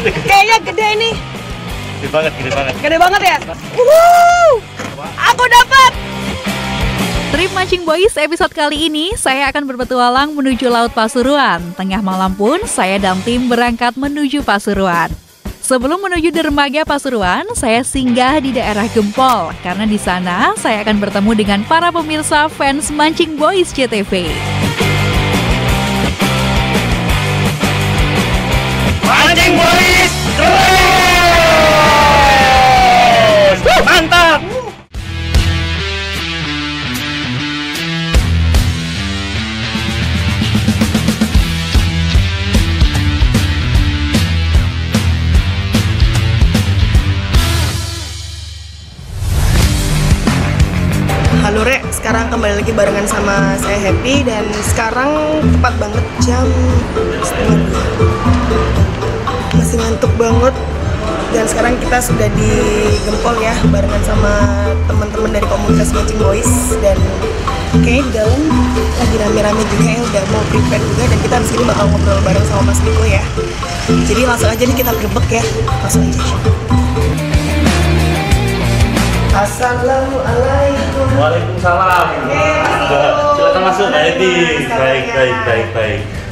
Kayaknya gede ini. Gede banget, gede banget. Gede banget ya? Aku dapat. Trip Mancing Boys episode kali ini, saya akan berpetualang menuju Laut Pasuruan. Tengah malam pun, saya dan tim berangkat menuju Pasuruan. Sebelum menuju dermaga Pasuruan, saya singgah di daerah Gempol. Karena di sana, saya akan bertemu dengan para pemirsa fans Mancing Boys CTV. Mancing Boys, mantap! Halo Rek, sekarang kembali lagi barengan sama saya Happy. Dan sekarang tepat banget jam 1:30. Masih ngantuk banget. Dan sekarang kita sudah di Gempol ya, barengan sama teman-teman dari komunitas Mancing Boys. Dan kayaknya di dalam lagi rame-rame juga ya, udah mau prepare juga. Dan kita habis ini bakal ngobrol bareng sama Mas Niko ya. Jadi langsung aja nih kita grebek ya, langsung aja. Assalamualaikum. Waalaikumsalam. Silakan masuk, Mbak Edi. Baik.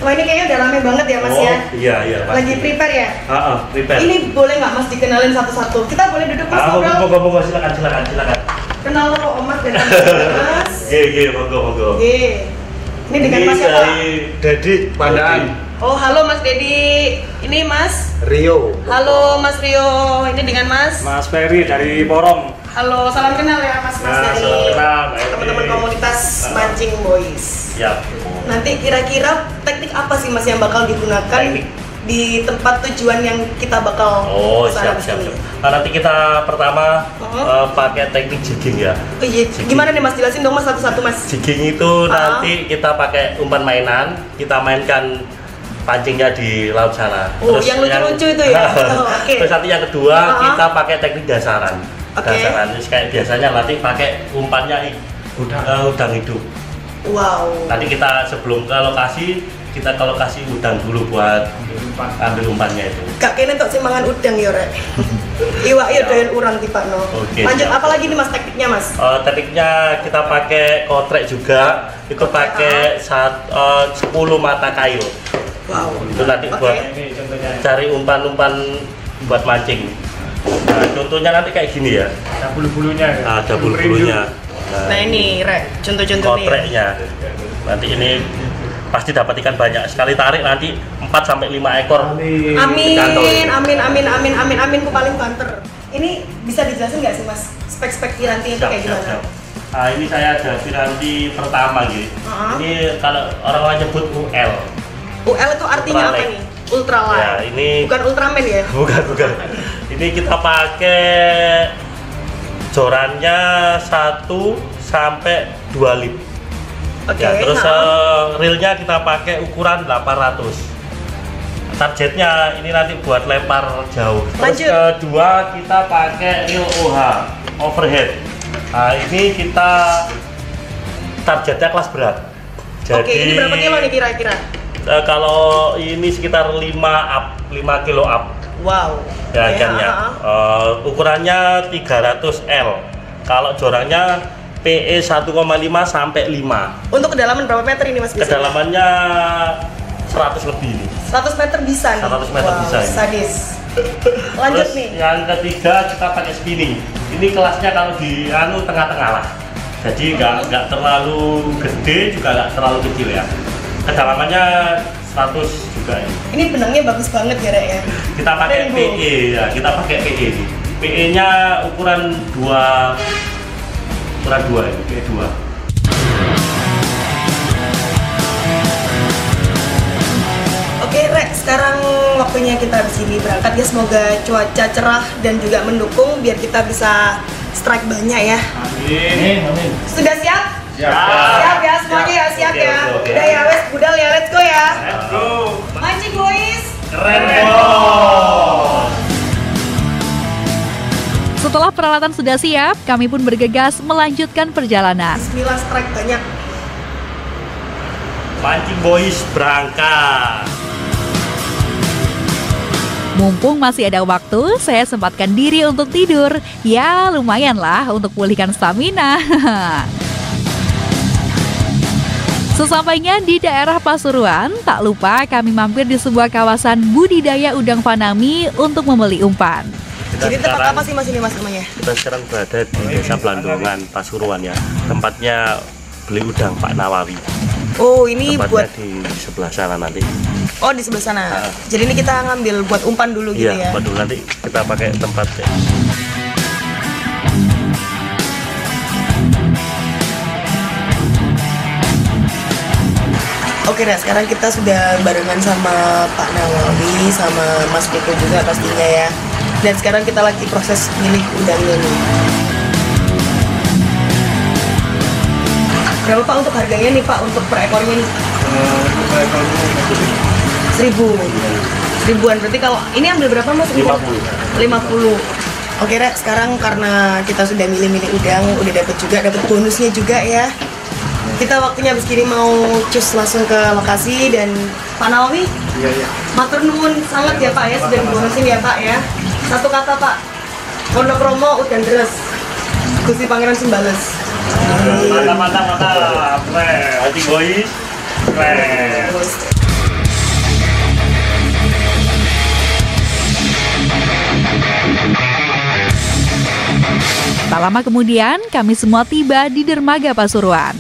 Wah, ini kayaknya udah rame banget ya Mas ya. Iya. Pasti. Lagi prepare ya? Prepare. Ini boleh nggak Mas dikenalin satu-satu? Kita boleh duduk Mas ngobrol? Monggo, silakan. Kenal lo Omat dan Mas. Monggo. Ini dengan Mas siapa? Dedi Pandaan. Oh, halo Mas Dedi. Ini Mas Rio. Halo Mas Rio. Ini dengan Mas Ferry dari Porong. Halo, salam kenal ya Mas dari salam kenal, teman-teman komunitas Mancing Boys. Ya. Nanti kira-kira teknik apa sih Mas yang bakal digunakan Teknik. di tempat tujuan yang kita bakal Siap. Nah, nanti kita pertama pakai teknik jigging ya. Oh, iya. Gimana nih Mas, jelasin dong Mas satu-satu Mas. Jigging itu nanti kita pakai umpan mainan, kita mainkan pancingnya di laut sana. Oh, yang lucu-lucu itu ya. Okay. Terus nanti yang kedua kita pakai teknik dasaran. Dasaran terus kayak biasanya nanti pakai umpannya udang hidup. Wow. Nanti kita sebelum ke lokasi, kita ke lokasi udang dulu buat ambil umpannya itu. Kak kene tok sing mangan udang ya rek. Iwak ya doyan urang tipakno. Oke, lanjut siap. apa lagi nih Mas tekniknya Mas? Tekniknya kita pakai kotrek juga. Itu pakai 10 mata kayu. Wow. Itu nanti buat cari umpan-umpan buat mancing. Nah, contohnya nanti kayak gini ya. Ada bulu-bulunya. Ada bulu-bulunya. Nah ini rek, contoh-contohnya. Kotreknya. Nanti ini pasti dapat ikan banyak. Sekali tarik nanti 4-5 ekor. Amin. Ku paling banter. Ini bisa dijelasin nggak sih Mas? Spek-spek piranti itu kayak gimana? Nah, ini saya ada piranti pertama gitu. Ini kalau orang nyebut UL. UL itu artinya apa nih? Ultralight. Ya, ini bukan Ultraman ya? Bukan. Ini kita pakai jorannya 1 sampai 2 lip. Oke. Ya, terus reelnya kita pakai ukuran 800. Targetnya ini nanti buat lempar jauh. Terus kedua kita pakai reel OH overhead. Nah, ini kita targetnya kelas berat. Oke, ini berapa kilo nih kira-kira? Kalau ini sekitar 5 kilo up. Wow. Ya, ikannya. Ukurannya 300L. Kalau jorangnya PE 1,5 sampai 5. Untuk kedalaman berapa meter ini Mas? Kedalamannya 100 lebih. 100 meter bisa nih? 100 meter bisa ini. Sadis. Lanjut Terus nih. yang ketiga kita pakai spinning. Ini kelasnya kalau di tengah-tengah lah. Jadi nggak terlalu gede juga nggak terlalu kecil ya. Kedalamannya 100 juga ya. Ini benangnya bagus banget ya Rek ya. Kita pakai PE ya, kita pakai PE nih. PE-nya ukuran 2 ini, PE 2. Oke Rek, sekarang waktunya kita di sini berangkat ya. Semoga cuaca cerah dan juga mendukung biar kita bisa strike banyak ya. Amin. Sudah siap? Siap ya semuanya ya, siap ya. Udah ya wes, budal ya, let's go ya. Let's go. Mancing Boys. Keren bos. Setelah peralatan sudah siap, kami pun bergegas melanjutkan perjalanan. Bismillah, strike banyak. Mancing Boys berangkat. Mumpung masih ada waktu, saya sempatkan diri untuk tidur. Ya, lumayan lah untuk pulihkan stamina. Sesampainya di daerah Pasuruan, tak lupa kami mampir di sebuah kawasan budidaya udang fanami untuk membeli umpan. Jadi tempat apa sih Mas ini Mas namanya? Kita sekarang berada di Desa Blandongan, Pasuruan ya. Tempatnya beli udang Pak Nawawi. Oh, ini Tempatnya buat di sebelah sana nanti. Oh, di sebelah sana. Jadi ini kita ngambil buat umpan dulu gitu Iya, ya. buat dulu nanti kita pakai tempatnya. Oke, nah sekarang kita sudah barengan sama Pak Nawawi sama Mas Piko juga pastinya ya. Dan sekarang kita lagi proses milih udangnya nih. Berapa Pak untuk harganya nih Pak untuk per ekornya nih? 1.000. Ribuan, berarti kalau ini ambil berapa Mas? 50. Oke Rek, sekarang karena kita sudah milih-milih udang, udah dapat bonusnya juga ya. Kita waktunya habis kini mau cus langsung ke lokasi. Dan Pak Nawawi, Iya. matur nuwun sangat ya Pak ya, sudah dibonusin ya Pak ya. Satu kata Pak, Wonokromo udang deres, Gusti Pangeran Simbales. Mantap. Keren. Mancing Boys. Keren. Tak lama kemudian, kami semua tiba di dermaga Pasuruan.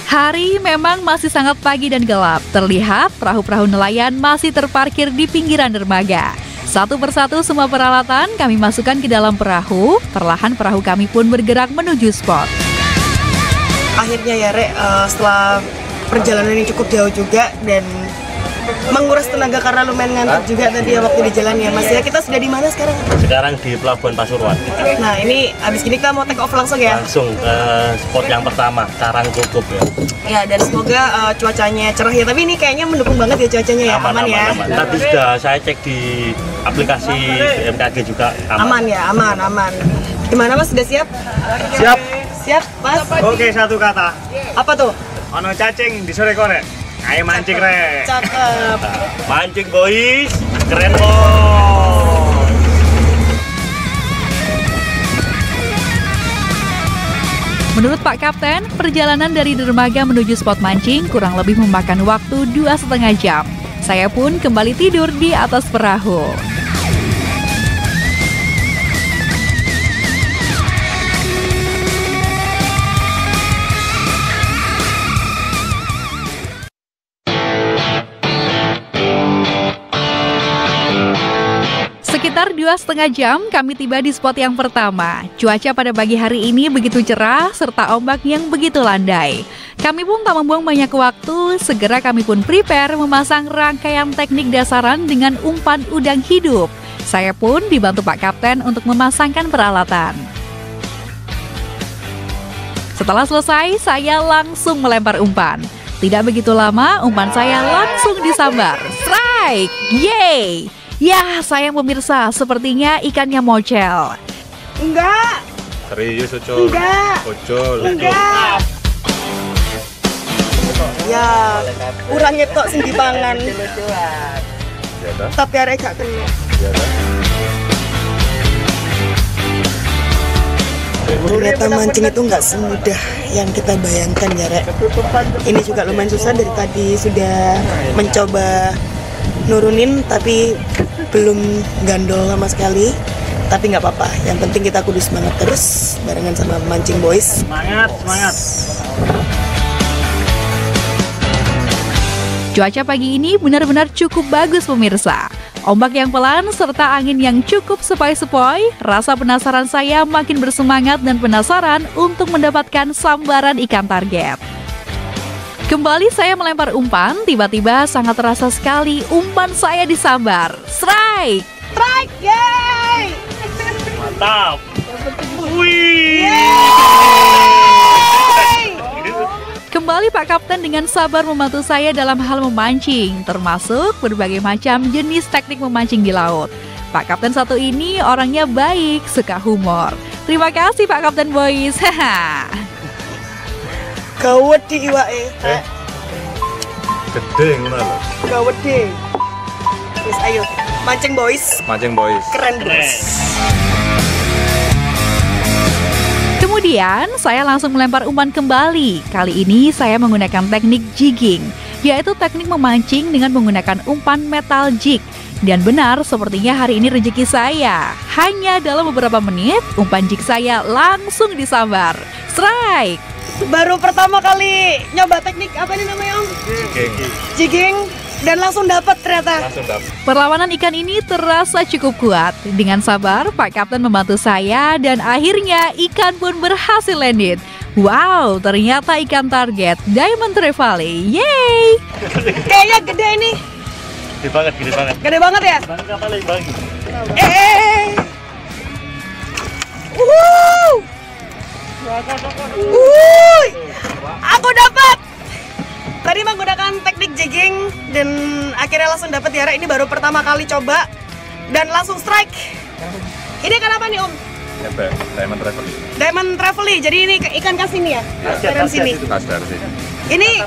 Hari memang masih sangat pagi dan gelap. Terlihat perahu-perahu nelayan masih terparkir di pinggiran dermaga. Satu persatu semua peralatan kami masukkan ke dalam perahu. Perlahan perahu kami pun bergerak menuju spot. Akhirnya ya Rek, setelah perjalanan ini cukup jauh juga dan menguras tenaga karena lumayan ngantuk juga tadi ya waktu di jalan ya Mas ya. Kita sudah di mana sekarang? Sekarang di Pelabuhan Pasuruan. Nah ini abis ini kita mau take off langsung ya. Langsung ke spot yang pertama, Karang Cukup ya. Ya, dan semoga cuacanya cerah ya. Tapi ini kayaknya mendukung banget ya cuacanya ya. Aman ya. Tadi sudah saya cek di aplikasi BMKG juga Aman ya, aman. Gimana Mas, sudah siap? Siap. Siap Mas? Oke, satu kata. Apa tuh? Ono cacing di sore korek. Ayo mancing Rek. Cakep. Mancing Boys, keren loh. Menurut Pak Kapten, perjalanan dari dermaga menuju spot mancing kurang lebih memakan waktu 2,5 jam. Saya pun kembali tidur di atas perahu. Sekitar 2,5 jam kami tiba di spot yang pertama. Cuaca pada pagi hari ini begitu cerah serta ombak yang begitu landai. Kami pun tak membuang banyak waktu, segera kami pun prepare memasang rangkaian teknik dasaran dengan umpan udang hidup. Saya pun dibantu Pak Kapten untuk memasangkan peralatan. Setelah selesai, saya langsung melempar umpan. Tidak begitu lama, umpan saya langsung disambar. Strike! Yeay! Ya, sayang pemirsa, sepertinya ikannya mocel. Enggak. Serius, Ucul. Enggak. Ucul. Enggak. Ya, kurang nyetok sing dipangan. Tapi arek gak kena. Ternyata mancing itu nggak semudah yang kita bayangkan ya Rek. Ini juga lumayan susah, dari tadi sudah mencoba nurunin tapi belum gandol sama sekali. Tapi nggak apa-apa, yang penting kita kudu semangat terus barengan sama Mancing Boys. Semangat. Cuaca pagi ini benar-benar cukup bagus pemirsa. Ombak yang pelan serta angin yang cukup sepoi-sepoi, rasa penasaran saya makin bersemangat dan penasaran untuk mendapatkan sambaran ikan target. Kembali saya melempar umpan, tiba-tiba sangat terasa sekali umpan saya disambar. Strike! Strike, yay! Mantap. Wih. Kembali Pak Kapten dengan sabar membantu saya dalam hal memancing, termasuk berbagai macam jenis teknik memancing di laut. Pak Kapten satu ini orangnya baik, suka humor. Terima kasih Pak Kapten Boys. Gawat di iwake. Gede ngono lho. Gawat di. Wis ayo. Mancing Boys. Mancing Boys. Keren bos. Kemudian saya langsung melempar umpan kembali. Kali ini saya menggunakan teknik jigging, yaitu teknik memancing dengan menggunakan umpan metal jig. Dan benar, sepertinya hari ini rezeki saya. Hanya dalam beberapa menit, umpan jig saya langsung disambar. Strike! Baru pertama kali nyoba teknik apa ini namanya Om? Jigging. Dan langsung dapat ternyata. Perlawanan ikan ini terasa cukup kuat. Dengan sabar, Pak Kapten membantu saya dan akhirnya ikan pun berhasil landed. Wow, ternyata ikan target Diamond Trevally. Yeay! Kayaknya gede ini. Gede banget, gede banget. Gede banget ya? Bang kapal lagi bang. Aku dapat. Tadi menggunakan teknik jigging dan akhirnya langsung dapat ya. Ini baru pertama kali coba dan langsung strike. Ini ikan apa nih Om? Diamond Trevally. Diamond Trevally. Jadi ini ikan khas ini ya? Dari sini. Ini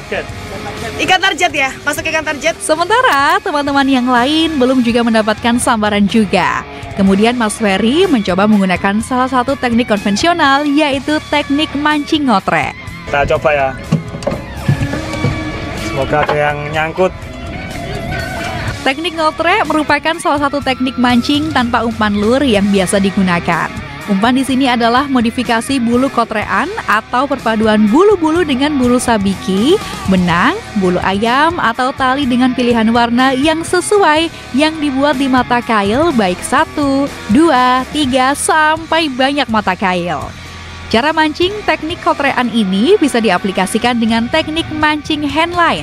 ikan target ya? Masuk ikan target. Sementara teman-teman yang lain belum juga mendapatkan sambaran juga. Kemudian Mas Ferry mencoba menggunakan salah satu teknik konvensional, yaitu teknik mancing ngotrek. Kita coba ya. Semoga ada yang nyangkut. Teknik ngotrek merupakan salah satu teknik mancing tanpa umpan lur yang biasa digunakan. Umpan di sini adalah modifikasi bulu kotrean atau perpaduan bulu-bulu dengan bulu sabiki, benang, bulu ayam, atau tali dengan pilihan warna yang sesuai yang dibuat di mata kail baik 1, 2, 3, sampai banyak mata kail. Cara mancing teknik kotrean ini bisa diaplikasikan dengan teknik mancing handline.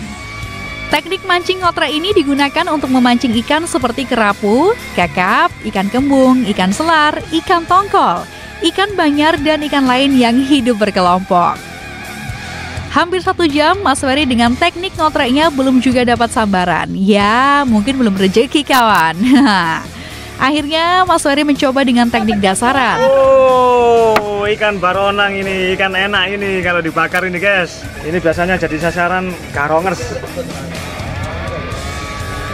Teknik mancing ngotrek ini digunakan untuk memancing ikan seperti kerapu, kakap, ikan kembung, ikan selar, ikan tongkol, ikan banyar, dan ikan lain yang hidup berkelompok. Hampir 1 jam Mas Ferry dengan teknik ngotreknya belum juga dapat sambaran. Ya, mungkin belum rezeki kawan. Akhirnya Mas Ferry mencoba dengan teknik dasaran. Oh, ikan baronang ini, ikan enak ini kalau dibakar ini guys. Ini biasanya jadi sasaran karongers.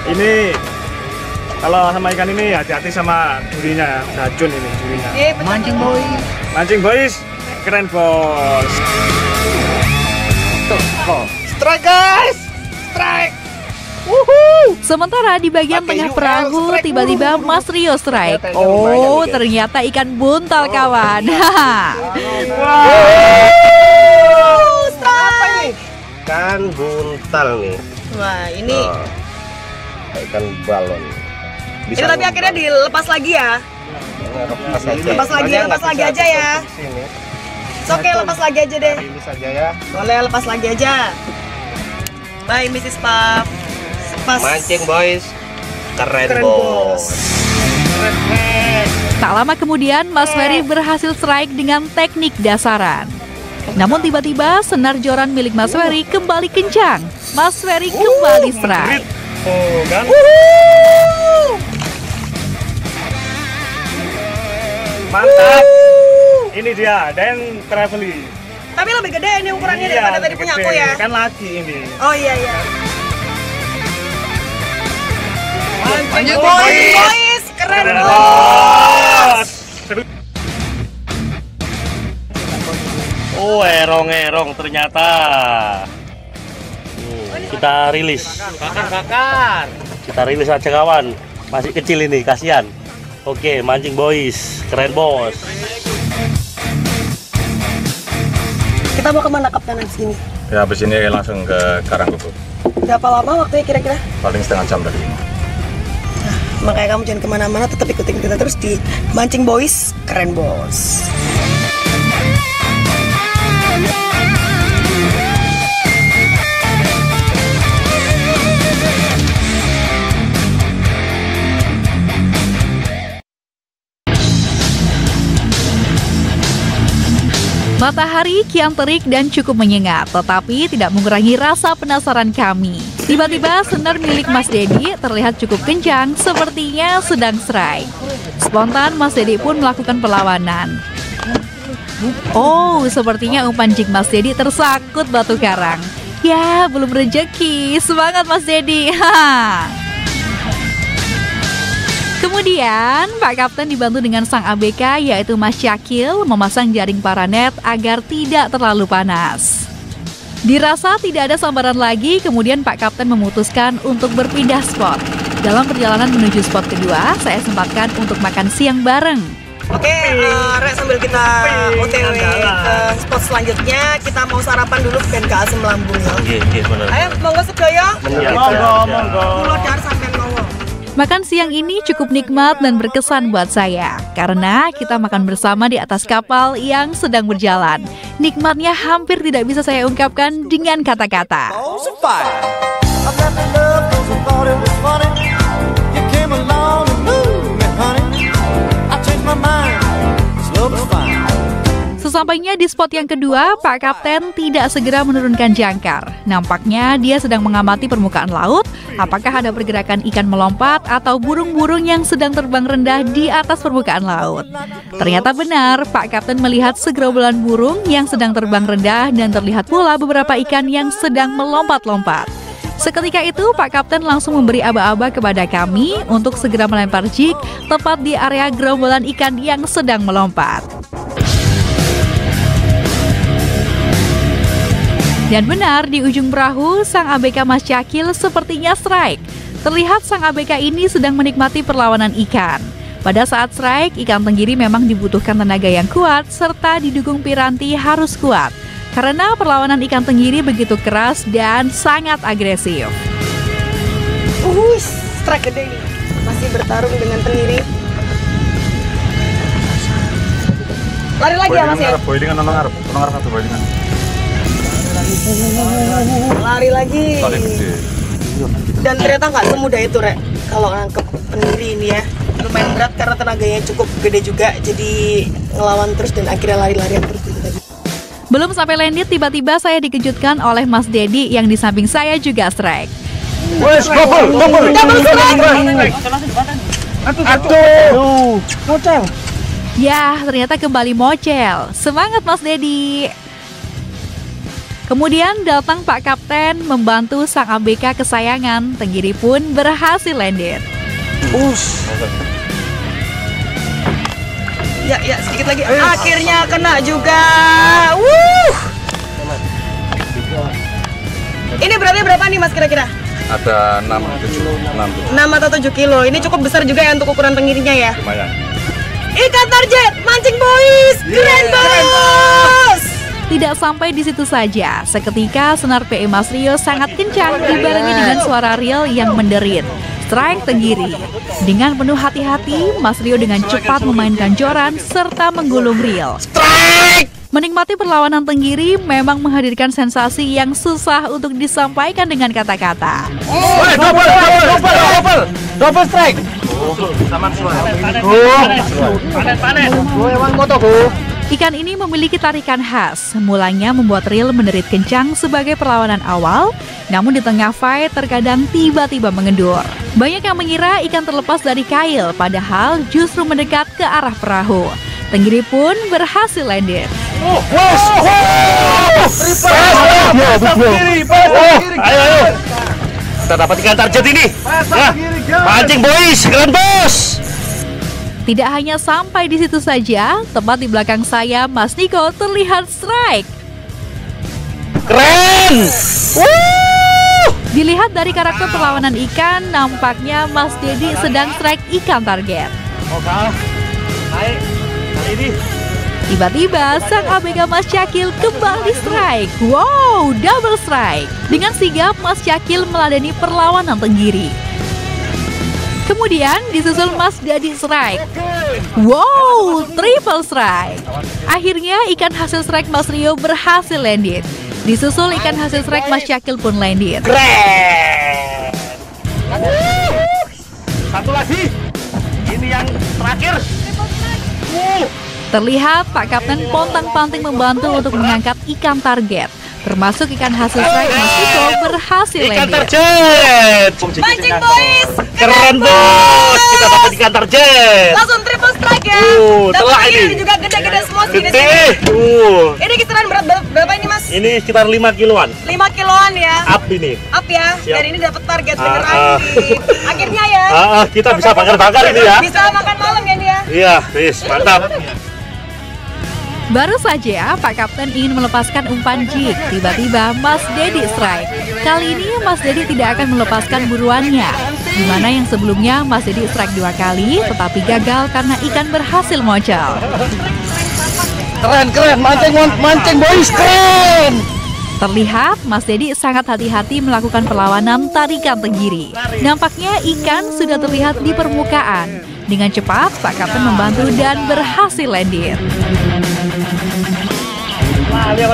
Ini kalau sama ikan ini hati-hati sama durinya, racun ini durinya. Mancing Boys. Mancing Boys, keren bos. Strike guys. Strike. Sementara di bagian tengah perahu tiba-tiba Mas Rio strike. Oh, ternyata ikan buntal kawan. Strike. Ikan buntal nih. Wah, ini Ikan balon. ini tapi akhirnya dilepas lagi ya. Lepas lagi aja ya. Oke, lepas lagi aja deh. Ini saja ya. Boleh lepas lagi aja. Bye Mrs. Puff. Mancing Boys. Keren Keren bos. Tak lama kemudian Mas Ferry berhasil strike dengan teknik dasaran. Namun tiba-tiba senar joran milik Mas Ferry kembali kencang. Mas Ferry kembali strike. Oh kan? Mantap. Ini dia, Diamond Trevally. Tapi lebih gede ini ukurannya daripada tadi punya aku ya. Kan lagi ini. Oh iya. Mancing Boys, keren bos. bos. Oh, erong-erong ternyata. Kita rilis. Bakar. Kita rilis aja kawan. Masih kecil ini, kasihan. Oke, Mancing Boys. Keren bos. Kita mau kemana Kapten abis ini? Ya habis ini langsung ke Karangkuku. Berapa lama waktunya kira-kira? Paling setengah jam dari ini. Makanya kamu jangan kemana-mana, tetap ikutin kita terus di Mancing Boys, keren bos. Matahari kian terik dan cukup menyengat, tetapi tidak mengurangi rasa penasaran kami. Tiba-tiba senar milik Mas Dedi terlihat cukup kencang, sepertinya sedang strike. Spontan Mas Dedi pun melakukan perlawanan. Oh, sepertinya umpan jig Mas Dedi tersangkut batu karang. Ya, belum rezeki. Semangat Mas Dedi. Kemudian, Pak Kapten dibantu dengan sang ABK yaitu Mas Syakil memasang jaring paranet agar tidak terlalu panas. Dirasa tidak ada sambaran lagi, kemudian Pak Kapten memutuskan untuk berpindah spot. Dalam perjalanan menuju spot kedua, saya sempatkan untuk makan siang bareng. Oke, Rek, sambil kita OTW ke spot selanjutnya, kita mau sarapan dulu dan ke asam lambung ya. Oke, benar. Ayo, monggo sedaya. Monggo. Pulau dar sampai monggo. Makan siang ini cukup nikmat dan berkesan buat saya, karena kita makan bersama di atas kapal yang sedang berjalan. Nikmatnya hampir tidak bisa saya ungkapkan dengan kata-kata. Sesampainya di spot yang kedua, Pak Kapten tidak segera menurunkan jangkar. Nampaknya dia sedang mengamati permukaan laut, apakah ada pergerakan ikan melompat atau burung-burung yang sedang terbang rendah di atas permukaan laut. Ternyata benar, Pak Kapten melihat segerombolan burung yang sedang terbang rendah dan terlihat pula beberapa ikan yang sedang melompat-lompat. Seketika itu, Pak Kapten langsung memberi aba-aba kepada kami untuk segera melempar jig tepat di area gerombolan ikan yang sedang melompat. Dan benar, di ujung perahu, sang ABK Mas Syakil sepertinya strike. Terlihat sang ABK ini sedang menikmati perlawanan ikan. Pada saat strike, ikan tenggiri memang dibutuhkan tenaga yang kuat, serta didukung piranti harus kuat. Karena perlawanan ikan tenggiri begitu keras dan sangat agresif. Strike gede ini. Masih bertarung dengan tenggiri. Lari lagi ya Mas ya? Lari lagi. Dan ternyata nggak semudah itu, Rek. Kalau nangkep tenggiri ini ya, lumayan berat karena tenaganya cukup gede juga. Jadi ngelawan terus dan akhirnya lari-larian terus gitu tadi. Belum sampai landed, tiba-tiba saya dikejutkan oleh Mas Dedi yang di samping saya juga strike. Double strike. Aduh, mocel. Ya, ternyata kembali mocel. Semangat Mas Dedi. Kemudian datang Pak Kapten membantu sang ABK kesayangan. Tenggiri pun berhasil landed. Ya, sedikit lagi. Akhirnya kena juga. Ini beratnya berapa nih Mas kira-kira? Ada 6 atau 7 kilo. Ini cukup besar juga ya untuk ukuran tenggirinya ya. lumayan. Ikan target, mancing boys, keren bos. Tidak sampai di situ saja, seketika senar PE Mas Rio sangat kencang dibarengi dengan suara reel yang menderit. Strike tenggiri. Dengan penuh hati-hati, Mas Rio dengan cepat memainkan joran serta menggulung reel. Menikmati perlawanan tenggiri memang menghadirkan sensasi yang susah untuk disampaikan dengan kata-kata. Double strike. Ikan ini memiliki tarikan khas, mulanya membuat reel menderit kencang sebagai perlawanan awal, namun di tengah fight terkadang tiba-tiba mengendur. Banyak yang mengira ikan terlepas dari kail, padahal justru mendekat ke arah perahu. Tenggiri pun berhasil landed. Ayo. Kita dapat ikan target ini. Mancing boys, keren bos. Tidak hanya sampai di situ saja, tepat di belakang saya, Mas Niko terlihat strike. Keren. Dilihat dari karakter perlawanan ikan, nampaknya Mas Dedi sedang strike ikan target. Naik. Kali ini. Tiba-tiba, sang ABK Mas Syakil kembali strike. Wow, double strike. Dengan sigap, Mas Syakil meladeni perlawanan tenggiri. Kemudian disusul Mas Dedi strike. Wow, triple strike. Akhirnya ikan hasil strike Mas Rio berhasil landed. Disusul ikan hasil strike Mas Syakil pun landed. Keren. Satu lagi. Ini yang terakhir. Terlihat Pak Kapten pontang-panting membantu untuk mengangkat ikan target. Termasuk ikan hasil strike Mas Niko berhasil Ikan landed. target. Mancing boys, Keren bos. Kita dapat ikan target. langsung triple strike ya. telah Dapat ini. juga gede-gede semua sih di Gede. sini. Ini kisaran berat berapa ini Mas? Ini sekitar 5 kiloan. 5 kiloan Aman ya? Up ini. Up ya. Siap. Dan ini dapat target beneran nih. Akhirnya ya. Kita bisa bakar-bakar ini ya. Bisa makan malam ya nih ya. Iya, wis, mantap. Baru saja Pak Kapten ingin melepaskan umpan jig, tiba-tiba Mas Dedi strike. Kali ini Mas Dedi tidak akan melepaskan buruannya. Di mana yang sebelumnya Mas Dedi strike 2 kali, tetapi gagal karena ikan berhasil mocel. Keren, mancing boys, keren. Terlihat Mas Dedi sangat hati-hati melakukan perlawanan tarikan tenggiri. Nampaknya ikan sudah terlihat di permukaan. Dengan cepat Pak Kapten membantu dan berhasil landing.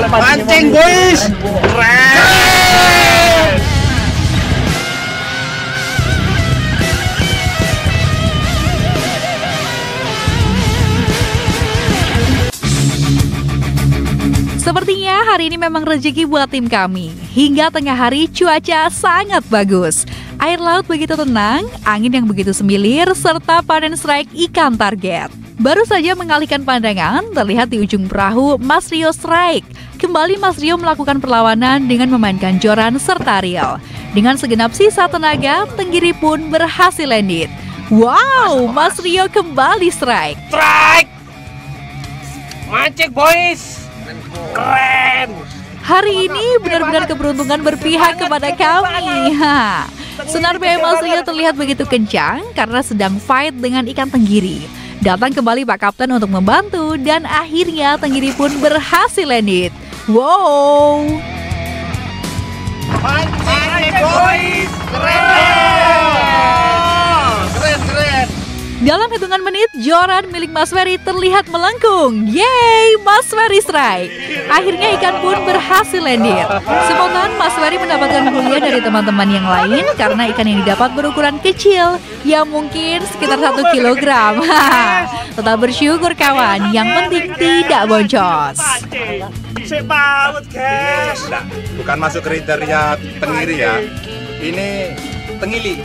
Mancing boys, keren. Sepertinya hari ini memang rezeki buat tim kami. Hingga tengah hari cuaca sangat bagus. Air laut begitu tenang, angin yang begitu semilir, serta panen strike ikan target. Baru saja mengalihkan pandangan, terlihat di ujung perahu Mas Rio strike. Kembali Mas Rio melakukan perlawanan dengan memainkan joran serta reel. Dengan segenap sisa tenaga, tenggiri pun berhasil landed. Wow, Mas Rio kembali strike. Strike. Mancing boys, keren. Hari ini benar-benar keberuntungan berpihak kepada kami. Senar BM Mas Rio terlihat begitu kencang karena sedang fight dengan ikan tenggiri. Datang kembali Pak Kapten untuk membantu dan akhirnya tenggiri pun berhasil landed. Wow. Mancing boys, keren. Dalam hitungan menit, joran milik Mas Ferry terlihat melengkung. Yeay, Mas Ferry strike. Akhirnya ikan pun berhasil landed. Spontan Mas Ferry mendapatkan bulian dari teman-teman yang lain karena ikan yang didapat berukuran kecil, ya mungkin sekitar 1 kilogram. Tetap bersyukur kawan, yang penting tidak boncos. Si paut, guys. Bukan masuk kriteria tenggiri ya. Ini tengili.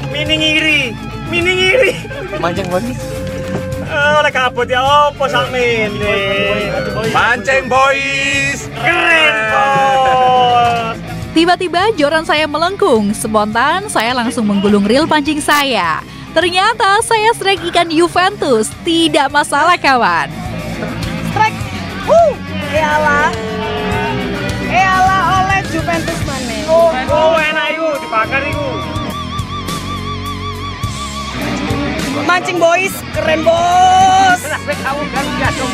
Mini ngiri. Mancing boys. Oleh kabut ya opo sak mene. Mancing boys. Keren, bos. Tiba-tiba joran saya melengkung. Spontan saya langsung menggulung reel pancing saya. Ternyata saya strike ikan Juventus. Tidak masalah kawan. Strike. Eyalah oleh Juventus mana? Oh, enak iku dibakar iku. Mancing boys, keren bos.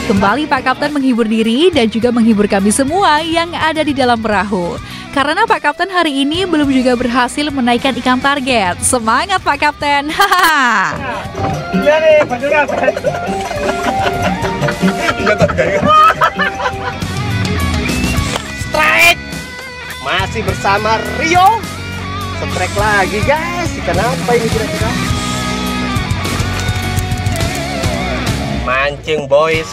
Kembali Pak Kapten menghibur diri dan juga menghibur kami semua yang ada di dalam perahu. Karena Pak Kapten hari ini belum juga berhasil menaikkan ikan target. Semangat Pak Kapten. Haha. Iya nih, bener kan? Strike. Masih bersama Rio. Strike lagi guys. Ikan apa ini kira-kira? Mancing boys,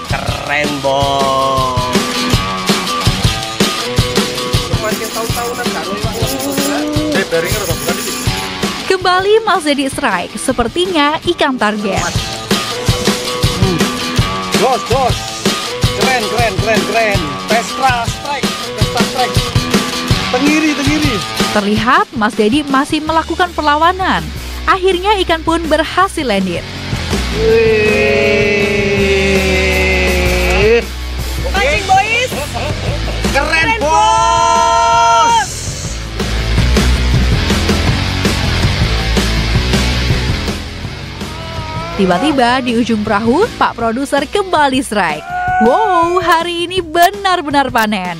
keren bos. Mancing tahun-tahunan Kembali Mas Dedi strike. Sepertinya ikan target. Bos, keren. Pesta strike. Tenggiri. Terlihat Mas Dedi masih melakukan perlawanan. Akhirnya ikan pun berhasil landed. Mancing boys, Keren bos. Tiba-tiba di ujung perahu, Pak Produser kembali strike. Wow, hari ini benar-benar panen.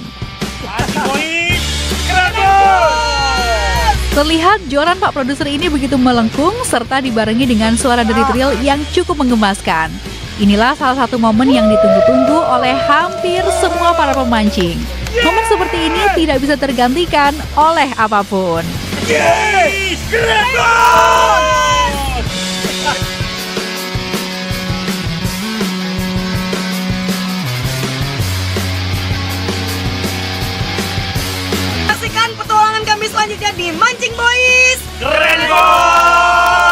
Terlihat joran Pak Produser ini begitu melengkung serta dibarengi dengan suara derit reel yang cukup menggemaskan. Inilah salah satu momen yang ditunggu-tunggu oleh hampir semua para pemancing. Momen seperti ini tidak bisa tergantikan oleh apapun. saksikan petualangan kami selanjutnya di Mancing Boys. Keren bos.